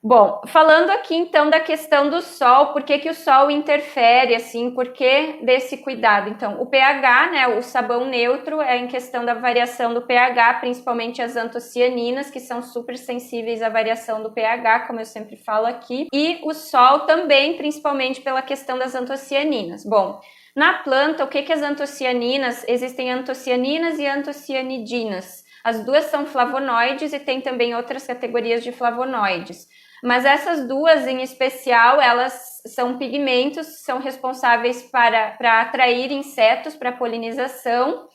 Bom, falando aqui então da questão do sol, por que que o sol interfere, assim, por que desse cuidado? Então, o pH, né, o sabão neutro é em questão da variação do pH, principalmente as antocianinas, que são super sensíveis à variação do pH, como eu sempre falo aqui, e o sol também, principalmente pela questão das antocianinas. Bom, na planta, o que que as antocianinas, existem antocianinas e antocianidinas. As duas são flavonoides e tem também outras categorias de flavonoides. Mas essas duas em especial, elas são pigmentos, são responsáveis para atrair insetos para polinização,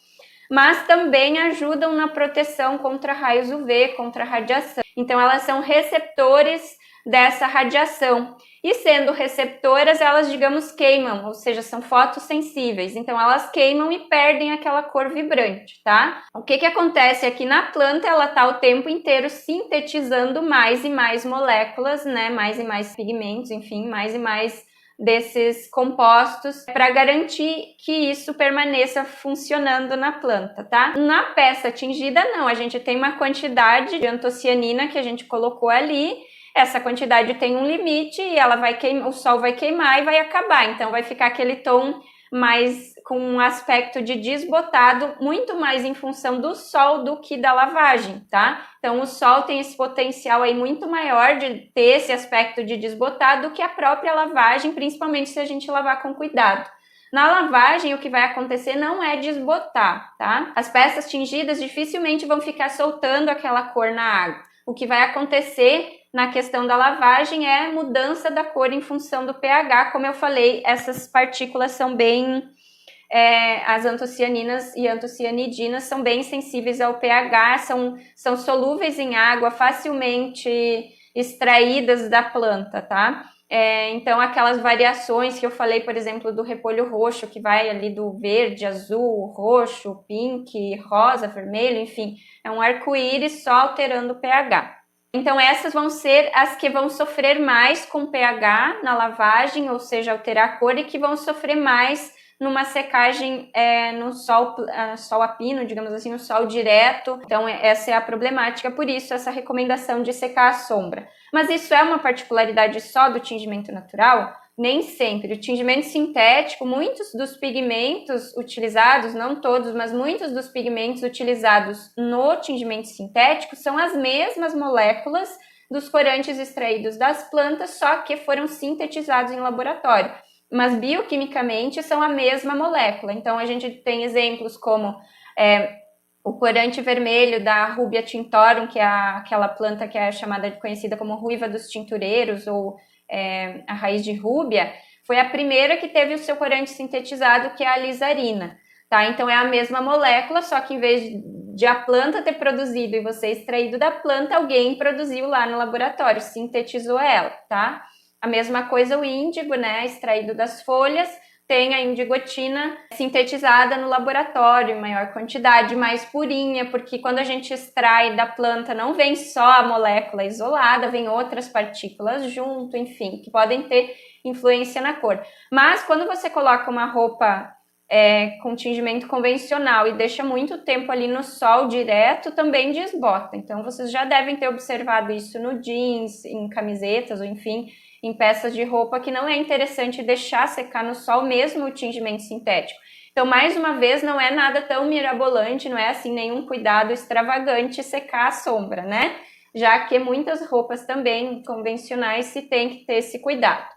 mas também ajudam na proteção contra raios UV, contra radiação. Então elas são receptores dessa radiação. E sendo receptoras, elas, digamos, queimam, ou seja, são fotossensíveis. Então elas queimam e perdem aquela cor vibrante, tá? O que que acontece aqui na planta? Ela tá o tempo inteiro sintetizando mais e mais moléculas, né? Mais e mais pigmentos, enfim, mais e mais desses compostos para garantir que isso permaneça funcionando na planta, tá? Na peça tingida, não, a gente tem uma quantidade de antocianina que a gente colocou ali. Essa quantidade tem um limite e ela vai queimar, o sol vai queimar e vai acabar. Então vai ficar aquele tom mais com um aspecto de desbotado, muito mais em função do sol do que da lavagem, tá? Então o sol tem esse potencial aí muito maior de ter esse aspecto de desbotado do que a própria lavagem, principalmente se a gente lavar com cuidado. Na lavagem, o que vai acontecer não é desbotar, tá? As peças tingidas dificilmente vão ficar soltando aquela cor na água. O que vai acontecer na questão da lavagem é mudança da cor em função do pH. Como eu falei, essas partículas são bem... as antocianinas e antocianidinas são bem sensíveis ao pH, são solúveis em água, facilmente extraídas da planta, tá? Então, aquelas variações que eu falei, por exemplo, do repolho roxo, que vai ali do verde, azul, roxo, pink, rosa, vermelho, enfim, é um arco-íris só alterando o pH. Então, essas vão ser as que vão sofrer mais com pH na lavagem, ou seja, alterar a cor, e que vão sofrer mais numa secagem no sol a pino, digamos assim, no sol direto. Então, essa é a problemática, por isso essa recomendação de secar à sombra. Mas isso é uma particularidade só do tingimento natural? Nem sempre. O tingimento sintético, muitos dos pigmentos utilizados, não todos, mas muitos dos pigmentos utilizados no tingimento sintético são as mesmas moléculas dos corantes extraídos das plantas, só que foram sintetizados em laboratório. Mas bioquimicamente são a mesma molécula. Então a gente tem exemplos como o corante vermelho da Rubia tintorum, que é aquela planta que é conhecida como ruiva dos tintureiros, ou a raiz de rúbia, foi a primeira que teve o seu corante sintetizado, que é a alizarina, tá? Então é a mesma molécula, só que em vez de a planta ter produzido e você extraído da planta, alguém produziu lá no laboratório, sintetizou ela, tá? A mesma coisa o índigo, né, extraído das folhas, tem a indigotina sintetizada no laboratório em maior quantidade, mais purinha, porque quando a gente extrai da planta não vem só a molécula isolada, vem outras partículas junto, enfim, que podem ter influência na cor. Mas quando você coloca uma roupa com tingimento convencional e deixa muito tempo ali no sol direto, também desbota. Então vocês já devem ter observado isso no jeans, em camisetas, ou enfim, em peças de roupa, que não é interessante deixar secar no sol mesmo o tingimento sintético. Então, mais uma vez, não é nada tão mirabolante, não é assim nenhum cuidado extravagante secar à sombra, né? Já que muitas roupas também convencionais se tem que ter esse cuidado.